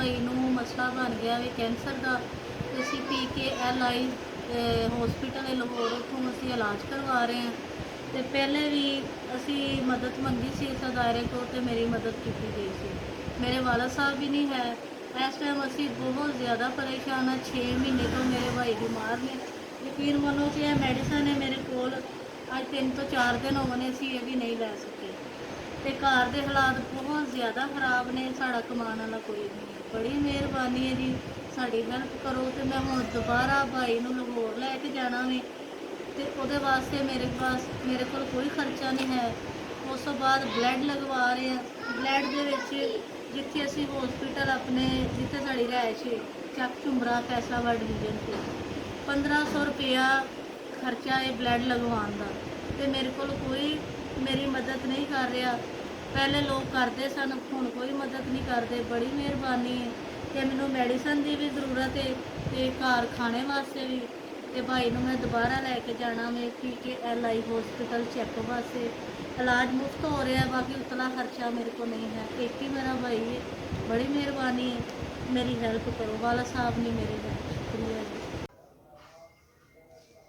भाई नूं मसला बन गया भी कैंसर का। असी PKLI हॉस्पिटल लाहौर उतों असी इलाज करवा रहे हैं। तो पहले भी असी मदद मंगी सी इस अदारे को, तो मेरी मदद की गई सी। मेरे वाला साहब भी नहीं है इस टाइम। असी बहुत ज़्यादा परेशान हाँ। 6 महीने तो मेरे भाई बीमार ने। यकीन मनो कि यह मेडिसन है मेरे को अज 3 तो 4 दिन हो गए, असी ये भी नहीं लै सके। तो घर के हालात बहुत ज़्यादा खराब ने, साड़ा कमाने वाला कोई नहीं है। बड़ी मेहरबानी है जी, साड़ी हेल्प करो। तो मैं हुण दोबारा भाई नूं लाहौर लैके जाना वे, तो वो वास्ते मेरे को कोई खर्चा नहीं है। उस तो बाद ब्लड लगवा रहे हैं। ब्लड के जिथे असी हॉस्पिटल अपने जिथे साड़ी रहायश है चक झुंबरा फैसलाबाद डिवीजन से 1500 रुपया खर्चा है ब्लड लगवाने का। तो मेरे को कोई मेरी मदद नहीं कर रहा। पहले लोग करते सन, हुण कोई मदद नहीं करते। बड़ी मेहरबानी है। तो मैनू मैडिसन की भी ज़रूरत है, तो घर खाने वास्ते भी। तो भाई नूं मैं दोबारा लैके जाना मैं PKLI हॉस्पिटल चैकअप वास्ते। इलाज मुफ्त हो रहा है, बाकी उतला खर्चा मेरे को नहीं है। एक ही मेरा भाई है। बड़ी मेहरबानी है, मेरी हेल्प करो। वाला साहब ने मेरी हेल्प, शुक्रिया जी।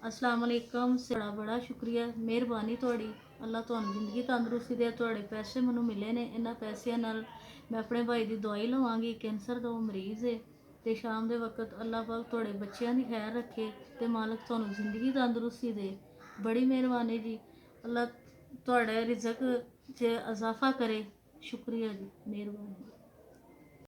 अस्सलाम वालेकुम। बड़ा बड़ा शुक्रिया, मेहरबानी थोड़ी। अल्लाह तुहानू जिंदगी तंदुरुस्ती दे। थोड़े पैसे मैनू मिले ने, इन्होंने पैसों नाल मैं अपने भाई की दवाई लवांगी। कैंसर का वो मरीज़ है। तो शाम के वक्त अल्लाह पाक थोड़े बच्चों की खैर रखे, तो मालक तुहानू जिंदगी तंदुरुस्ती दे। बड़ी मेहरबानी जी। अल्लाह थोड़े रिजक च इजाफा करे। शुक्रिया जी, मेहरबानी।